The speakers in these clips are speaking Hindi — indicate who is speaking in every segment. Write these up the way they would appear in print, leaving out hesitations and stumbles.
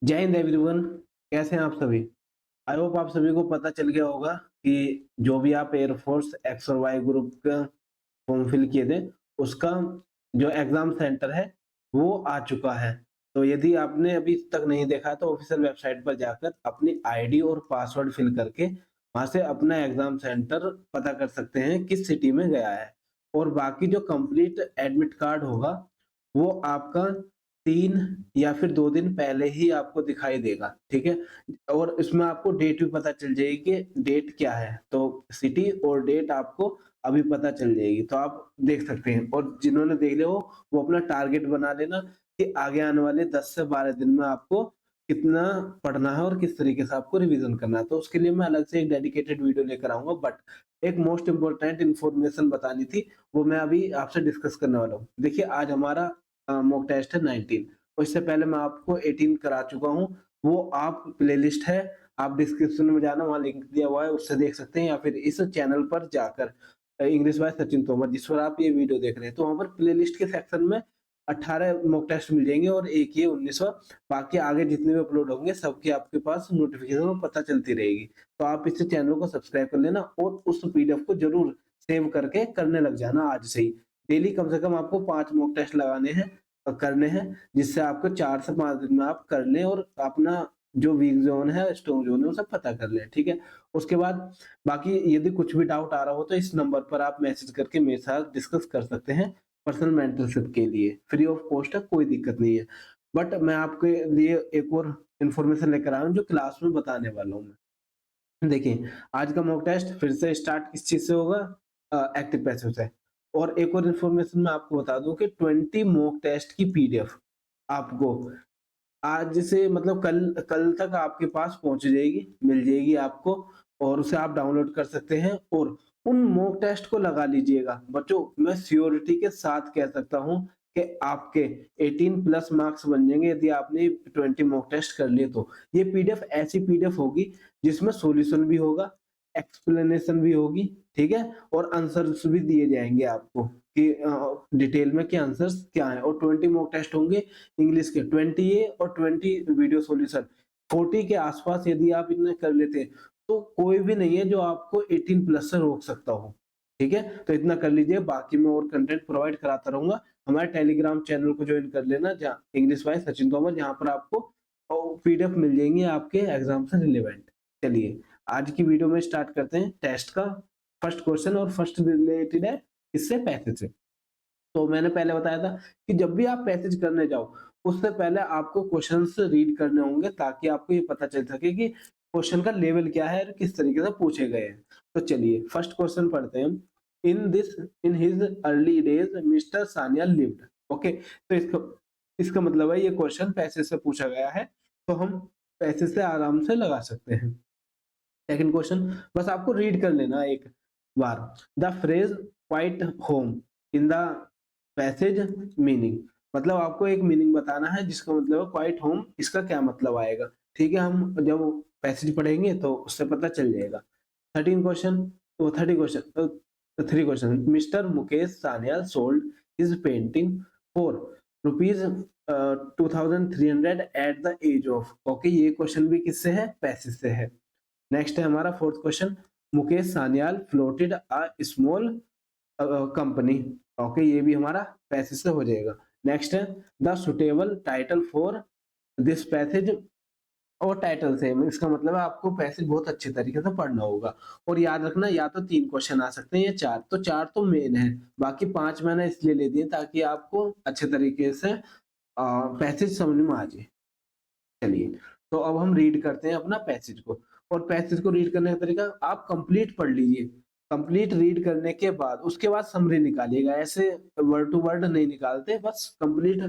Speaker 1: जय हिंद एवरीवन। कैसे हैं आप सभी? आई होप आप सभी को पता चल गया होगा कि जो भी आप एयरफोर्स एक्स और वाई ग्रुप का फॉर्म फिल किए थे, उसका जो एग्जाम सेंटर है वो आ चुका है। तो यदि आपने अभी तक नहीं देखा है तो ऑफिशियल वेबसाइट पर जाकर अपनी आईडी और पासवर्ड फिल करके वहां से अपना एग्जाम सेंटर पता कर सकते हैं किस सिटी में गया है। और बाकी जो कंप्लीट एडमिट कार्ड होगा वो आपका 3 या फिर 2 दिन पहले ही आपको दिखाई देगा, ठीक है? और इसमें आपको डेट भी पता चल जाएगी कि डेट क्या है, तो सिटी और डेट आपको अभी पता चल जाएगी, तो आप देख सकते हैं। और जिन्होंने देख लिया हो, वो अपना टारगेट बना लेना कि आगे आने वाले 10 से 12 दिन में आपको कितना पढ़ना है और किस तरीके से आपको रिवीजन करना है। तो उसके लिए मैं अलग से एक डेडिकेटेड वीडियो लेकर आऊँगा, बट एक मोस्ट इम्पोर्टेंट इन्फॉर्मेशन बतानी थी, वो मैं अभी आपसे डिस्कस करने वाला हूँ। देखिए, आज हमारा मॉक टेस्ट है 19 और इससे पहले मैं आपको 18 करा चुका हूँ। वो आप प्लेलिस्ट है, आप डिस्क्रिप्शन में जाना, वहाँ लिंक दिया हुआ है, उससे देख सकते हैं, या फिर इस चैनल पर जाकर इंग्लिश बाय सचिन तोमर, जिस पर आप ये वीडियो देख रहे हैं, तो वहाँ पर प्लेलिस्ट के सेक्शन में 18 मॉक टेस्ट मिल जाएंगे और एक ये 19वां। बाकी आगे जितने भी अपलोड होंगे सबकी आपके पास नोटिफिकेशन पता चलती रहेगी। तो आप इस चैनल को सब्सक्राइब कर लेना और उस पीडीएफ को जरूर सेव करके करने लग जाना आज से ही। डेली कम से कम आपको 5 मॉक टेस्ट लगाने हैं, करने हैं, जिससे आपको 4 से 5 दिन में आप कर लें और अपना जो वीक जोन है, स्ट्रॉन्ग जोन है, वो सब पता कर लें, ठीक है? उसके बाद बाकी यदि कुछ भी डाउट आ रहा हो तो इस नंबर पर आप मैसेज करके मेरे साथ डिस्कस कर सकते हैं। पर्सनल मेंटरशिप के लिए फ्री ऑफ कॉस्ट है, कोई दिक्कत नहीं है। बट मैं आपके लिए एक और इन्फॉर्मेशन लेकर आया हूँ जो क्लास में बताने वाला हूँ मैं। देखिए, आज का मॉक टेस्ट फिर से स्टार्ट किस चीज़ से होगा? एक्टिव पैसिव से। और एक और इन्फॉर्मेशन मैं आपको बता दूँ कि 20 मॉक टेस्ट की पीडीएफ आपको आज से मतलब कल कल तक आपके पास पहुँच जाएगी, मिल जाएगी आपको, और उसे आप डाउनलोड कर सकते हैं और उन मॉक टेस्ट को लगा लीजिएगा। बच्चों, मैं श्योरिटी के साथ कह सकता हूँ कि आपके 18 प्लस मार्क्स बन जाएँगे यदि आपने 20 मॉक टेस्ट कर लिए तो। ये पीडीएफ ऐसी पीडीएफ होगी जिसमें सॉल्यूशन भी होगा, एक्सप्लेनेशन भी होगी, ठीक है? और आंसर्स भी दिए जाएँगे आपको कि डिटेल में कि आंसर्स क्या हैं, और 20 मॉक टेस्ट होंगे इंग्लिश के, 20 ये और 20 वीडियो सॉल्यूशन। 40 के आसपास यदि आप इन्हें कर लेते हैं, तो कोई भी नहीं है जो आपको 18 प्लस से रोक सकता हो, ठीक है? तो इतना कर लीजिए, बाकी मैं और कंटेंट प्रोवाइड कराता रहूँगा। हमारे टेलीग्राम चैनल को जॉइन कर लेना, जहाँ इंग्लिश बाय सचिन तोमर, जहाँ पर आपको पीडीएफ मिल जाएँगी आपके एग्ज़ाम से रिलेवेंट। चलिए, आज की वीडियो में स्टार्ट करते हैं टेस्ट का फर्स्ट क्वेश्चन, और फर्स्ट रिलेटेड है इससे पैसेज से। तो मैंने पहले बताया था कि जब भी आप पैसेज करने जाओ, उससे पहले आपको क्वेश्चंस रीड करने होंगे ताकि आपको ये पता चल सके कि क्वेश्चन का लेवल क्या है और किस तरीके से पूछे गए हैं। तो चलिए फर्स्ट क्वेश्चन पढ़ते हैं हम। इन his early days mister Sania lived. Okay, तो इसका इसका मतलब है ये क्वेश्चन पैसेज से पूछा गया है, तो हम पैसेज से आराम से लगा सकते हैं। सेकंड क्वेश्चन, बस आपको रीड कर लेना एक बार। The phrase quite home in the passage meaning, मतलब आपको एक मीनिंग बताना है जिसका मतलब है क्वाइट होम, इसका क्या मतलब आएगा, ठीक है? हम जब पैसेज पढ़ेंगे तो उससे पता चल जाएगा। 13 क्वेश्चन, तो 30 question, 3 question. Mister Mukesh Sanyal sold his painting for rupees 2300 at the age of. Okay, ये क्वेश्चन भी किससे है? पैसेज से है। नेक्स्ट है हमारा fourth question. Mukesh Sanyal floated a small company. Okay, ये भी हमारा पैसेज से हो जाएगा। नेक्स्ट है the suitable title for this passage, और टाइटल से इसका मतलब है आपको पैसेज बहुत अच्छे तरीके से पढ़ना होगा। और याद रखना, या तो 3 क्वेश्चन आ सकते हैं या 4, तो 4 तो मेन है, बाकी 5 मैंने इसलिए ले दिए ताकि आपको अच्छे तरीके से पैसेज समझ में आ जाए। चलिए, तो अब हम रीड करते हैं अपना पैसेज को। और पैसेज को रीड करने का तरीका, आप कंप्लीट पढ़ लीजिए। कंप्लीट रीड करने के बाद उसके बाद समरी निकालिएगा, ऐसे वर्ड टू वर्ड नहीं निकालते, बस कंप्लीट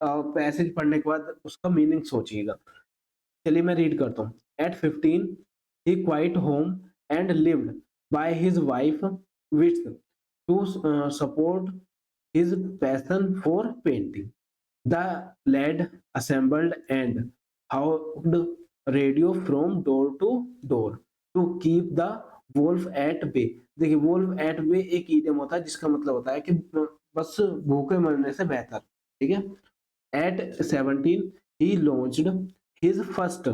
Speaker 1: पैसेज पढ़ने के बाद उसका मीनिंग सोचिएगा। चलिए मैं रीड करता हूँ। At 15 he quit home and lived by his wife with to support his passion for painting. The lad assembled and howled radio from door to door to keep the wolf at bay. देखिए, wolf at bay एक इडियम होता है जिसका मतलब होता है कि बस भूखे मरने से बेहतर, ठीक है? At 17 he launched His first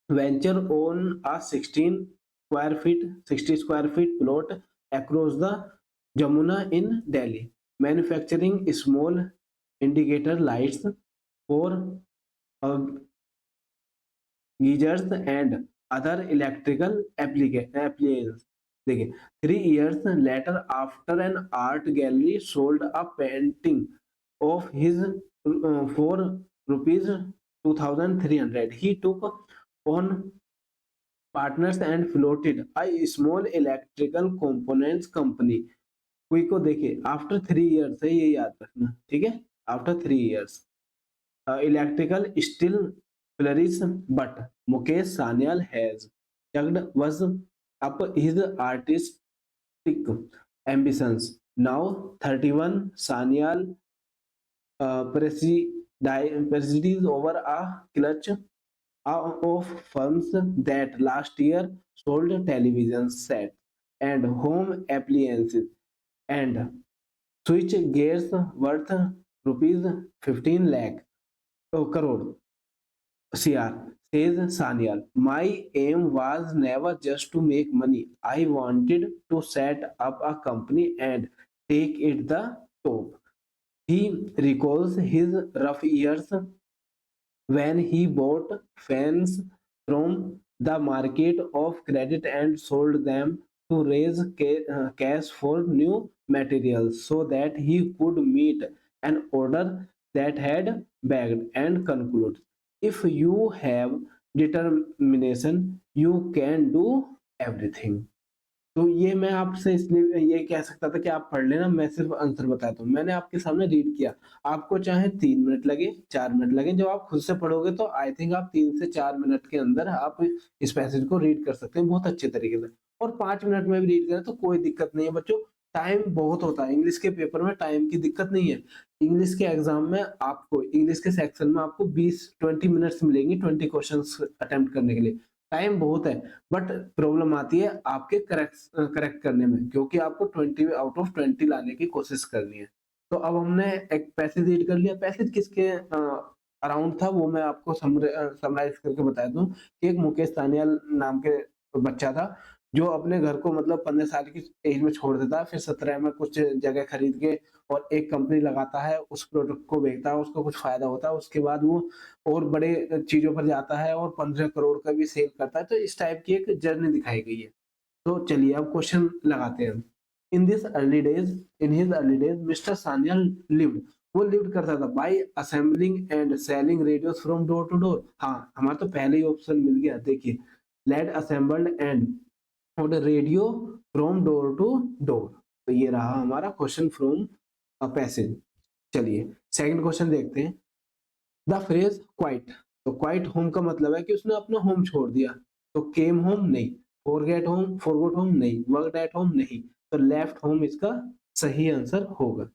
Speaker 1: venture on a 60 square feet plot across the Jamuna in Delhi, manufacturing small indicator lights for uh, geysers and other electrical appliances. देखिए, 3 years later, after an art gallery sold a painting of his for rupees 2,300, he took on partners and floated a small electrical components company. Quick को देखिए, आफ्टर 3 years है, ये याद रखना, ठीक है, after 3 years electrical still flourish, but Mukesh Sanyal has chugged was up his artistic ambitions. Now 31, Sanyal presides over a clutch of firms that last year sold television sets and home appliances and switch gears worth rupees 15 lakh crore CR, says Sanyal. My aim was never just to make money. I wanted to set up a company and take it the top. He recalls his rough years when he bought fans from the market of credit and sold them to raise cash for new materials so that he could meet an order that had bagged and conclude, if you have determination you can do everything. तो ये मैं आपसे इसलिए ये कह सकता था कि आप पढ़ लेना, मैं सिर्फ आंसर बताता हूँ। मैंने आपके सामने रीड किया, आपको चाहे 3 मिनट लगे 4 मिनट लगे, जब आप खुद से पढ़ोगे तो आई थिंक आप 3 से 4 मिनट के अंदर आप इस पैसेज को रीड कर सकते हैं बहुत अच्छे तरीके से। और 5 मिनट में भी रीड करें तो कोई दिक्कत नहीं है बच्चों, टाइम बहुत होता है इंग्लिश के पेपर में, टाइम की दिक्कत नहीं है। इंग्लिश के एग्जाम में आपको इंग्लिश के सेक्शन में आपको 20 मिनट्स मिलेंगे 20 क्वेश्चन अटेम्प्ट करने के लिए, टाइम बहुत है। बट प्रॉब्लम आती है आपके करेक्ट करने में, क्योंकि आपको 20 आउट ऑफ 20 लाने की कोशिश करनी है। तो अब हमने एक पैसेज रीड कर लिया, पैसेज किसके अराउंड था वो मैं आपको समराइज करके बता दूं कि एक मुकेश सान्याल नाम के बच्चा था जो अपने घर को मतलब 15 साल की एज में छोड़ देता है, फिर 17 में कुछ जगह खरीद के और एक कंपनी लगाता है, उस प्रोडक्ट को बेचता है, उसको कुछ फायदा होता है, उसके बाद वो और बड़े चीजों पर जाता है और 15 करोड़ का भी सेल करता है। तो इस टाइप की एक जर्नी दिखाई गई है। तो चलिए अब क्वेश्चन लगाते हैं। In his early days mister Sanyal lived, वो लिव्ड करता था by assembling and selling radios from door to door. हाँ, हमारा तो पहले ही ऑप्शन मिल गया, देखिए, led assembled and on radio from door to door. तो ये रहा हमारा क्वेश्चन फ्रॉम पैसेज। चलिए सेकंड क्वेश्चन देखते हैं। द फ्रेज क्वाइट, तो क्वाइट होम का मतलब है कि उसने अपना होम छोड़ दिया, तो केम होम नहीं, फॉरगॉट होम नहीं, वर्कड एट होम नहीं, तो लेफ्ट होम इसका सही आंसर होगा।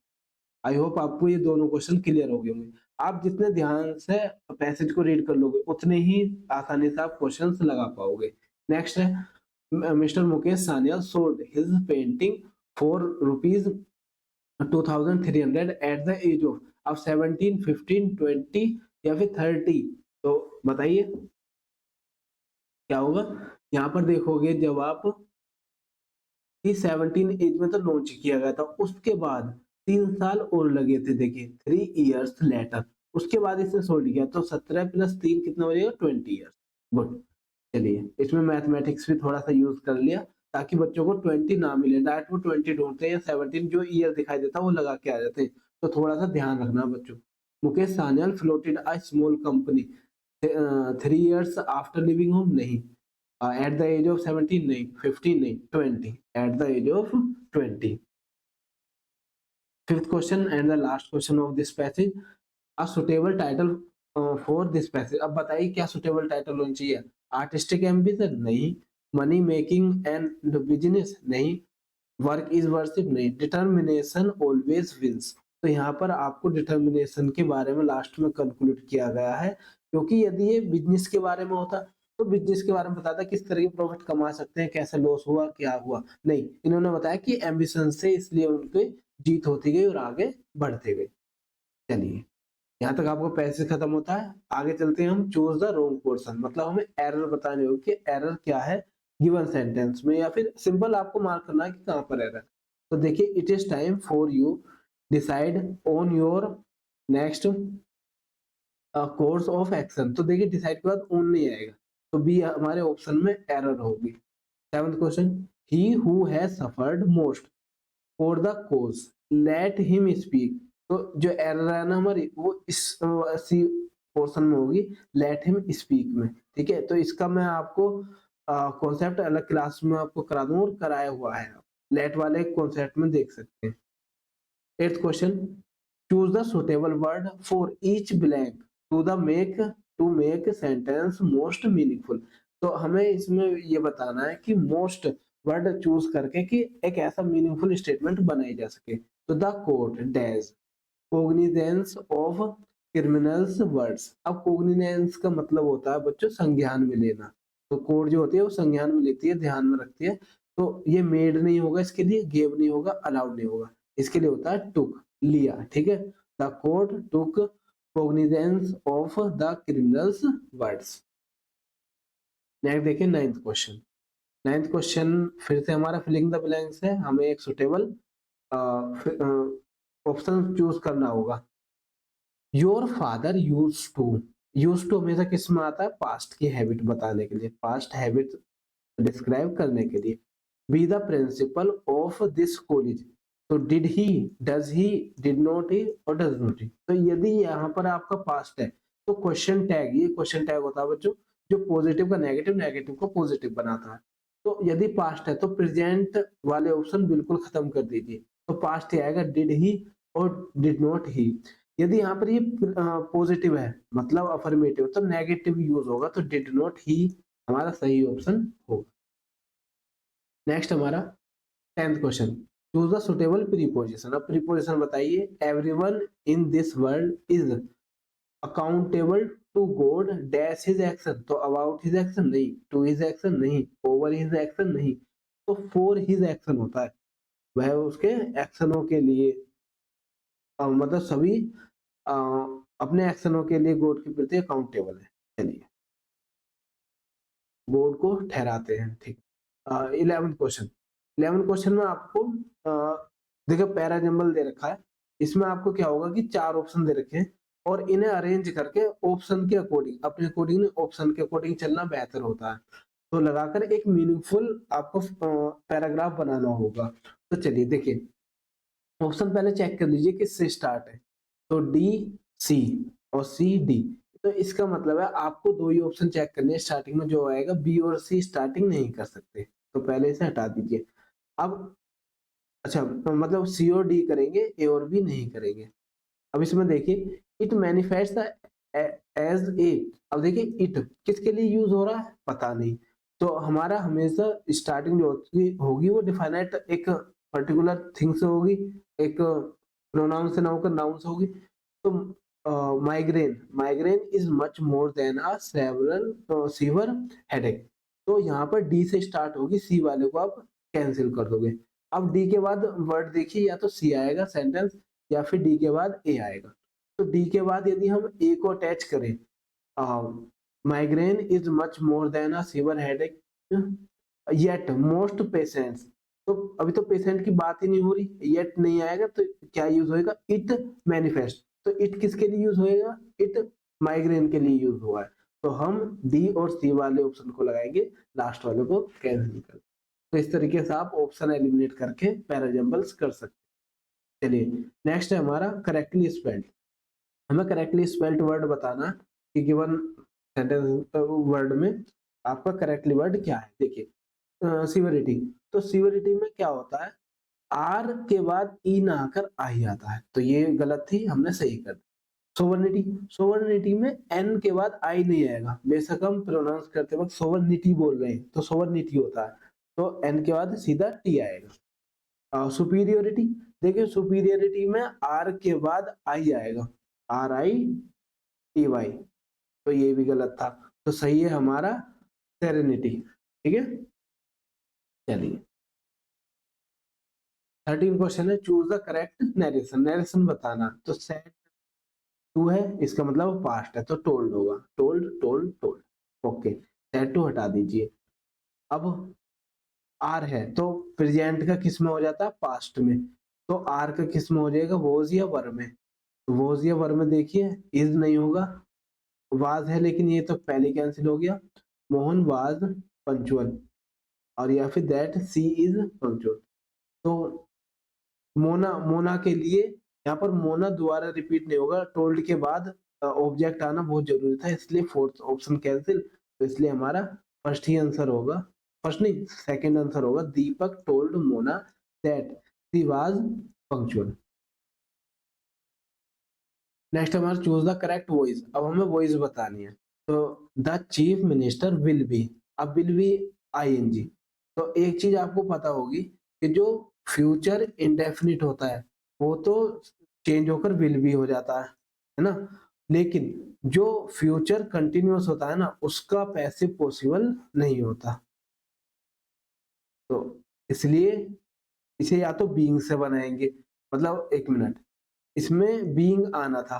Speaker 1: आई होप आपको ये दोनों क्वेश्चन क्लियर हो गए होंगे। आप जितने ध्यान से पैसेज को रीड कर लोगे उतने ही आसानी से आप क्वेश्चंस लगा पाओगे। नेक्स्ट है mister Mukesh Sanyal sold his painting for rupees 2,300 at the age of, अब 17, 15, 20 या फिर 30, तो बताइए क्या होगा। यहाँ पर देखोगे जब आप 17 एज में तो लॉन्च किया गया था, उसके बाद 3 साल और लगे थे, देखिए 3 years लेटर, उसके बाद इसने सोल्ड किया, तो 17 + 3 कितना हो जाएगा 20 years। गुड। चलिए इसमें मैथमेटिक्स भी थोड़ा सा यूज कर लिया ताकि बच्चों को 20 ना मिले, डायरेक्ट वो 20 ढूंढते हैं या 17 जो ईयर दिखाई देता है वो लगा के आ जाते हैं, तो थोड़ा सा ध्यान रखना बच्चों। Mukesh Sanyal floated a small company 3 years after leaving home नहीं, एट द एज ऑफ 17 नहीं, 15 नहीं, 20, at the age of 20। Fifth question and the last question of this passage, a suitable title for this passage. अब बताइए क्या सुटेबल टाइटल होना चाहिए। आर्टिस्टिक एम्बिशन नहीं, मनी मेकिंग एंड बिजनेस नहीं, वर्क इज वर्शिप नहीं, डिटर्मिनेशन ऑलवेज विंस। तो यहाँ पर आपको डिटर्मिनेशन के बारे में लास्ट में कंक्लूड किया गया है, क्योंकि यदि ये बिजनेस के बारे में होता तो बिजनेस के बारे में बताता किस तरह की प्रॉफिट कमा सकते हैं, कैसे लॉस हुआ क्या हुआ, नहीं, इन्होंने बताया कि एम्बिशन से इसलिए उनकी जीत होती गई और आगे बढ़ते गए। चलिए यहाँ तक आपको पैसेज खत्म होता है। आगे चलते हैं हम, चूज द रॉन्ग पोर्शन, मतलब हमें एरर बतानी होगी कि एरर क्या है गिवन सेंटेंस में, या फिर सिंपल आपको मार्क करना है कि कहाँ पर एरर। तो देखिए, it is time for you decide on your next course of action. तो देखिए, डिसाइड के बाद ऑन नहीं आएगा, तो बी हमारे ऑप्शन में एरर होगी। Seventh question, he who has suffered most for the cause let him speak. तो जो एरर है ना हमारी, वो इस सी पोर्शन में होगी, लेट हिम स्पीक में। ठीक है, तो इसका मैं आपको कॉन्सेप्ट अलग क्लास में आपको करा दूं, और कराया हुआ है, लेट वाले कॉन्सेप्ट में देख सकते हैं। Eighth question, choose the suitable word for each blank to make sentence most meaningful. तो हमें इसमें ये बताना है कि मोस्ट वर्ड चूज करके कि एक ऐसा मीनिंगफुल स्टेटमेंट बनाई जा सके। तो the court does cognizance of criminals words. अब कोग्निजेंस का मतलब होता है बच्चों संज्ञान में लेना। तो कोर्ट जो होती है वो संज्ञान में लेती है, ध्यान में रखती है। तो ये मेड नहीं होगा, इसके लिए गेव नहीं होगा, अलाउड नहीं होगा, इसके लिए होता है टुक, लिया। ठीक है, the court took cognizance of the criminals words. Next देखिए, नाइन्थ क्वेश्चन। नाइन्थ क्वेश्चन फिर से हमारा फिलिंग द ब्लैंक्स है, हमें एक सुटेबल ऑप्शन चूज करना होगा। योर फादर यूज टू हमेशा किस में आता है, पास्ट की हैबिट बताने के लिए, पास्ट हैबिट डिस्क्राइब करने के लिए। Be the principal of this college. तो did he, does he, did not he और डज नॉट ही। तो यदि यहाँ पर आपका पास्ट है तो क्वेश्चन टैग, ये क्वेश्चन टैग होता है बच्चों, जो पॉजिटिव का नेगेटिव, नेगेटिव को पॉजिटिव बनाता है। तो यदि पास्ट है तो प्रेजेंट वाले ऑप्शन बिल्कुल खत्म कर दीजिए, तो पास्ट ही आएगा, डिड ही और डिड नॉट ही। यदि यहाँ पर ये पॉजिटिव है मतलब अफर्मेटिव, तो नेगेटिव यूज होगा, तो डिड नॉट ही हमारा सही ऑप्शन होगा। नेक्स्ट हमारा tenth question, choose the suitable preposition. अब प्रीपोजिशन बताइए। Everyone in this world is accountable to God dash his action. तो अबाउट हिज एक्शन नहीं, टू हिज एक्शन नहीं, ओवर हिज एक्शन नहीं, तो फॉर हिज एक्शन होता है, वह उसके एक्शनों के लिए मतलब सभी अ, अपने एक्शनों के लिए गॉड के प्रति अकाउंटेबल है। चलिए, गॉड को ठहराते हैं। ठीक। 11th question. 11th क्वेश्चन में आपको देखो पैरा जंबल दे रखा है, इसमें आपको क्या होगा कि चार ऑप्शन दे रखे हैं, और इन्हें अरेंज करके ऑप्शन के अकॉर्डिंग, अपने अकॉर्डिंग नहीं, ऑप्शन के अकॉर्डिंग चलना बेहतर होता है। तो लगाकर एक मीनिंगफुल आपको पैराग्राफ बनाना होगा। तो चलिए देखिए, ऑप्शन पहले चेक कर लीजिए किससे स्टार्ट है। तो डी, सी और सी, डी। तो इसका मतलब है आपको दो ही ऑप्शन चेक करने हैं स्टार्टिंग में, जो आएगा बी और सी स्टार्टिंग नहीं कर सकते, तो पहले इसे हटा दीजिए। अब अच्छा, तो मतलब सी और डी करेंगे, ए और बी नहीं करेंगे। अब इसमें देखिए, इट मैनिफेस्ट एज ए। अब देखिए, इट किसके लिए यूज हो रहा है पता नहीं, तो हमारा हमेशा स्टार्टिंग जो होगी वो डिफाइनाइट एक पर्टिकुलर थिंग से होगी, एक प्रोनाउन से ना होकर नाउन से होगी। तो migraine, migraine is much more than a several sewer headache. तो यहाँ पर डी से स्टार्ट होगी, सी वाले को आप कैंसिल कर दोगे। अब डी के बाद वर्ड देखिए, या तो सी आएगा सेंटेंस, या फिर डी के बाद ए आएगा। तो डी के बाद यदि हम ए को अटैच करें, migraine is much more than a sewer headache yet most patients. तो अभी तो पेशेंट की बात ही नहीं हो रही, येट नहीं आएगा, तो क्या यूज होएगा, इट मैनिफेस्ट। तो इट किसके लिए यूज होएगा, इट माइग्रेन के लिए यूज हुआ है। तो हम डी और सी वाले ऑप्शन को लगाएंगे, लास्ट वाले को कैंसिल कर। तो इस तरीके से आप ऑप्शन एलिमिनेट करके पैराजम्बल्स कर सकते हैं। चलिए, नेक्स्ट है हमारा करेक्टली स्पेल्ड। हमें करेक्टली स्पेल्ड वर्ड बताना कि गिवन सेंटेंस वर्ड में आपका करेक्टली वर्ड क्या है। देखिए, सिविरिटी। तो सिविरिटी में क्या होता है, आर के बाद ई ना आकर आई आता है, तो ये गलत थी, हमने सही कर दी। सोवर्निटी, सोवर्निटी में एन के बाद आई नहीं आएगा, बेशक हम प्रोनाउंस करते वक्त सोवर्निटी बोल रहे हैं, तो सोवर्निटी होता है, तो एन के बाद सीधा टी आएगा। सुपीरियोरिटी, देखिए सुपीरियोरिटी में आर के बाद आई आएगा, आर आई टी वाई, तो ये भी गलत था, तो सही है हमारा सेरेनिटी। ठीक है, चलिए 13 क्वेश्चन है, choose the correct narration. Narration बताना, तो सेट टू है इसका मतलब पास्ट है तो टोल्ड होगा, told told told. Okay, that to हटा दीजिए। अब आर है तो प्रेजेंट का किस में हो जाता है, पास्ट में, तो आर का किस में हो जाएगा, वॉज या वर में। तो वॉज या वर में देखिए इज नहीं होगा, वाज है लेकिन ये तो पहले कैंसिल हो गया, मोहन वाज पंचुअल, और या फिर दैट सी इज पंक्चुअल। तो मोना, मोना के लिए यहाँ पर मोना दोबारा रिपीट नहीं होगा, टोल्ड के बाद ऑब्जेक्ट आना बहुत जरूरी था, इसलिए फोर्थ ऑप्शन कैंसिल। तो इसलिए हमारा फर्स्ट ही आंसर होगा, फर्स्ट नहीं सेकंड आंसर होगा, Deepak told Mona that she was punctual. Next हमारा चूज द करेक्ट वॉइस, अब हमें वॉइस बतानी है। तो the chief minister will be, अब विल बी आईएनजी। तो एक चीज आपको पता होगी कि जो फ्यूचर इंडेफिनिट होता है वो तो चेंज होकर विल बी हो जाता है ना, लेकिन जो फ्यूचर कंटिन्यूअस होता है ना उसका पैसिव पॉसिबल नहीं होता। तो इसलिए इसे या तो बीइंग से बनाएंगे, मतलब एक मिनट, इसमें बीइंग आना था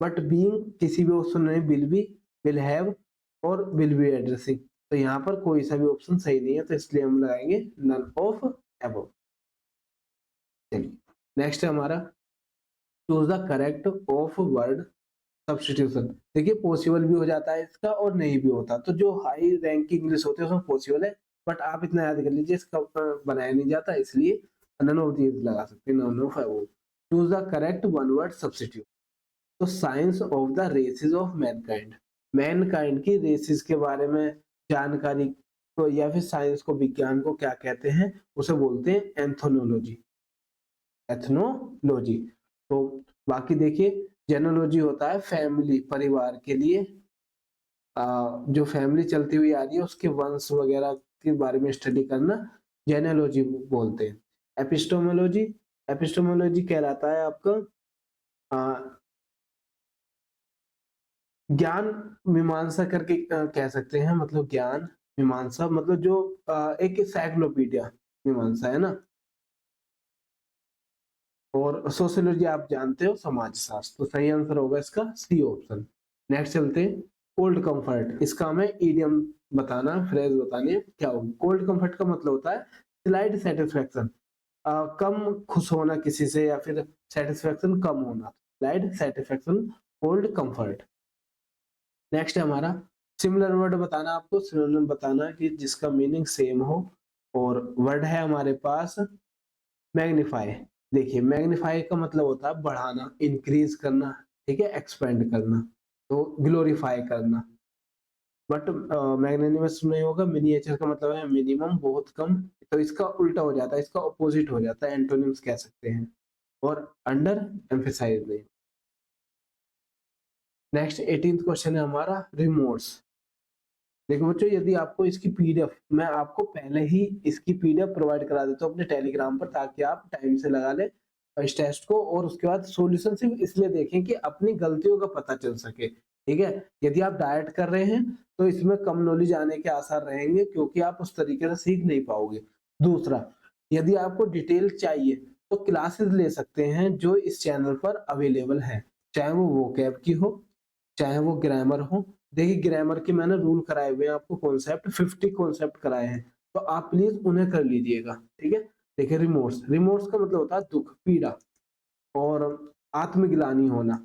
Speaker 1: बट बीइंग किसी भी ऑप्शन में विल बी, विल हैव और विल बी एड्रेसिंग, तो यहाँ पर कोई सा भी ऑप्शन सही नहीं है, तो इसलिए हम लगाएंगे नन ऑफ अबव। चलिए नेक्स्ट है हमारा choose the correct of word substitution. देखिए पॉसिबल भी हो जाता है इसका और नहीं भी होता, तो जो हाई रैंक की इंग्लिश होती है उसमें पॉसिबल है, बट आप इतना याद कर लीजिए इसका बनाया नहीं जाता, इसलिए नन ऑफ दीज लगा सकते हैं, none of above. Choose the correct one word substitute. तो science of the races of mankind, mankind की रेसेस के बारे में जानकारी को या फिर साइंस को, विज्ञान को क्या कहते हैं, उसे बोलते हैं एंथोनोलॉजी, एथनोलॉजी। तो बाकी देखिए जेनोलॉजी होता है फैमिली, परिवार के लिए जो फैमिली चलती हुई आ रही है उसके वंश वगैरह के बारे में स्टडी करना जेनेलॉजी बोलते हैं। एपिस्टोमोलॉजी, एपिस्टोमोलॉजी कहलाता है आपका ज्ञान मीमांसा करके कह सकते हैं, मतलब ज्ञान मीमांसा मतलब जो एक साइक्लोपीडिया मीमांसा है ना। और सोशियोलॉजी आप जानते हो समाजशास्त्र, तो सही आंसर होगा इसका सी ऑप्शन। नेक्स्ट चलते हैं कोल्ड कंफर्ट, इसका हमें इडियम बताना, फ्रेज बतानी है क्या होगी। कोल्ड कंफर्ट का मतलब होता है स्लाइट सेटिस्फेक्शन, कम खुश होना किसी से या फिर सेटिस्फेक्शन कम होना, slight satisfaction cold comfort. Next है हमारा सिमिलर वर्ड बताना, आपको सिनोनिम बताना कि जिसका मीनिंग सेम हो, और वर्ड है हमारे पास मैग्नीफाई। देखिए मैग्नीफाई का मतलब होता है बढ़ाना, इंक्रीज करना, ठीक है, एक्सपेंड करना, तो ग्लोरीफाई करना। बट मैग्नेनिमस नहीं होगा, मिनिएचर का मतलब है मिनिमम, बहुत कम, तो इसका उल्टा हो जाता है, इसका ऑपोजिट हो जाता है, एंटोनिम्स कह सकते हैं, और अंडर एम्फेसाइज नहीं। नेक्स्ट 18th क्वेश्चन है हमारा रिमोर्स। देखो बच्चों यदि आपको इसकी पीडीएफ, मैं आपको पहले ही इसकी पीडीएफ प्रोवाइड करा देता हूँ अपने टेलीग्राम पर, ताकि आप टाइम से लगा ले इस टेस्ट को, और उसके बाद सॉल्यूशन सिर्फ इसलिए देखें कि अपनी गलतियों का पता चल सके, ठीक है। यदि आप डायरेक्ट कर रहे हैं तो इसमें कम नॉलेज आने के आसार रहेंगे, क्योंकि आप उस तरीके से सीख नहीं पाओगे। दूसरा, यदि आपको डिटेल चाहिए तो क्लासेस ले सकते हैं जो इस चैनल पर अवेलेबल है, चाहे वो वोकैब की हो, चाहे वो ग्रामर हो। देखिए ग्रामर के मैंने रूल कराए हुए हैं आपको, कॉन्सेप्ट 50 कॉन्सेप्ट कराए हैं, तो आप प्लीज उन्हें कर लीजिएगा, ठीक है। देखिए रिमोर्स, रिमोर्स का मतलब होता है दुख, पीड़ा और आत्मग्लानि होना,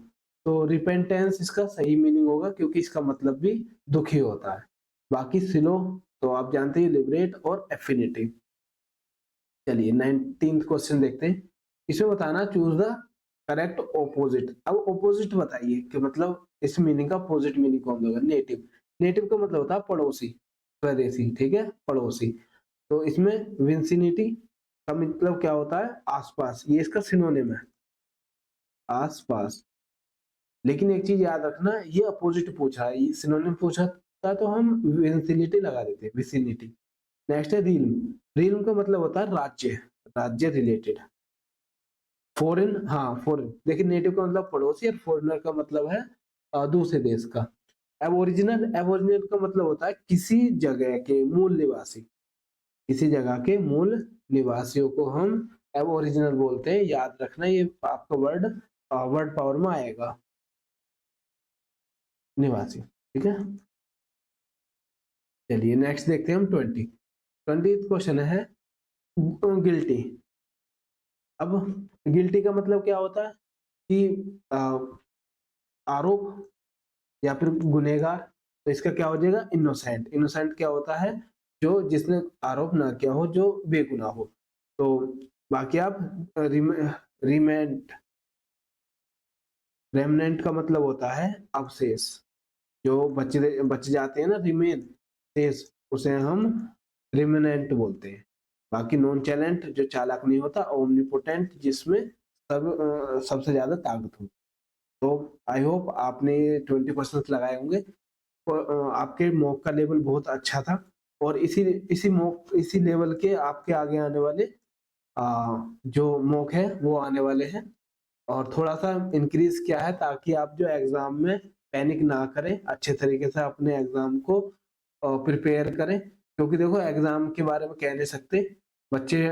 Speaker 1: तो रिपेंटेंस इसका सही मीनिंग होगा, क्योंकि इसका मतलब भी दुखी होता है। बाकी सिलो तो आप जानते हैं लिबरेट और एफिनिटी। चलिए 19th क्वेश्चन देखते हैं, इसमें बताना चूज द करेक्ट ऑपोजिट। अब ऑपोजिट बताइए कि मतलब इस मीनिंग का अपोजिट मीनिंग कौन होगा। नेटिव, नेटिव का मतलब होता है पड़ोसी, स्वदेशी, ठीक है, पड़ोसी। तो इसमें विंसिनिटी का मतलब क्या होता है, आसपास, ये इसका सिनोनिम है, आसपास। लेकिन एक चीज याद रखना, ये अपोजिट पूछा है, ये सिनोनिम पूछा था तो हम विंसिनिटी लगा देते हैं, विसिनिटी। नेक्स्ट है रील्म, रील्म का मतलब होता है राज्य, राज्य रिलेटेड। फॉरेन, हाँ फॉरेन, लेकिन नेटिव का मतलब पड़ोसी, और फॉरेनर का मतलब है दूसरे देश का। एबोरिजिनल, एबोरिजिनल का मतलब होता है किसी जगह के मूल निवासी, किसी जगह के मूल निवासियों को हम एबोरिजिनल बोलते हैं, याद रखना ये आपका वर्ड वर्ड पावर में आएगा। निवासी। ठीक है, चलिए नेक्स्ट देखते हैं हम 20 क्वेश्चन है गिल्टी। अब गिल्टी का मतलब क्या होता है कि आरोप या फिर गुनहगार, तो इसका क्या हो जाएगा इनोसेंट। इनोसेंट क्या होता है, जो जिसने आरोप ना किया हो, जो बेगुनाह हो। तो बाकी आप रिमेंट, रेमनेंट का मतलब होता है अवशेष, जो बचे बच जाते हैं ना, रिमेन शेष, उसे हम रिमेनेंट बोलते हैं। बाकी नॉन चैलेंट जो चालाक नहीं होता, ओमनीपोटेंट जिसमें सबसे ज्यादा ताकत हो। तो आई होप आपने 20% लगाए होंगे। आपके मॉक का लेवल बहुत अच्छा था, और इसी इसी लेवल के आपके आगे आने वाले जो मॉक है वो आने वाले हैं। और थोड़ा सा इंक्रीज किया है ताकि आप जो एग्जाम में पैनिक ना करें, अच्छे तरीके से अपने एग्जाम को प्रिपेयर करें। क्योंकि देखो एग्जाम के बारे में कह नहीं सकते, बच्चे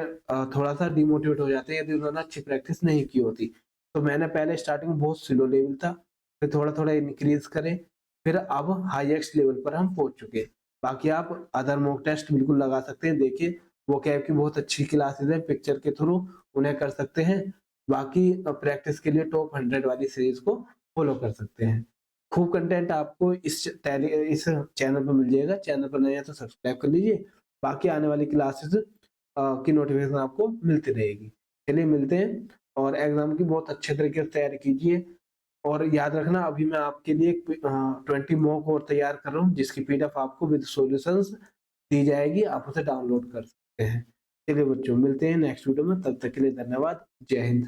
Speaker 1: थोड़ा सा डिमोटिवेट हो जाते हैं यदि उन्होंने अच्छी प्रैक्टिस नहीं की होती। तो मैंने पहले स्टार्टिंग में बहुत स्लो लेवल था, फिर थोड़ा थोड़ा इंक्रीज करें, फिर अब हाईएस्ट लेवल पर हम पहुंच चुके हैं। बाकी आप अदर मॉक टेस्ट बिल्कुल लगा सकते हैं, देखिए वो कैब की बहुत अच्छी क्लासेस है, पिक्चर के थ्रू उन्हें कर सकते हैं। बाकी प्रैक्टिस के लिए टॉप 100 वाली सीरीज को फॉलो कर सकते हैं। खूब कंटेंट आपको इस चैनल पर मिल जाएगा। चैनल पर नए हैं तो सब्सक्राइब कर लीजिए, बाकी आने वाली क्लासेस की नोटिफिकेशन आपको मिलती रहेगी। चलिए मिलते हैं, और एग्जाम की बहुत अच्छे तरीके से तैयारी कीजिए। और याद रखना, अभी मैं आपके लिए 20 मॉक और तैयार कर रहा हूँ, जिसकी पीडीएफ आपको विद सॉल्यूशंस दी जाएगी, आप उसे डाउनलोड कर सकते हैं। चलिए बच्चों, मिलते हैं नेक्स्ट वीडियो में, तब तक के लिए धन्यवाद। जय हिंद।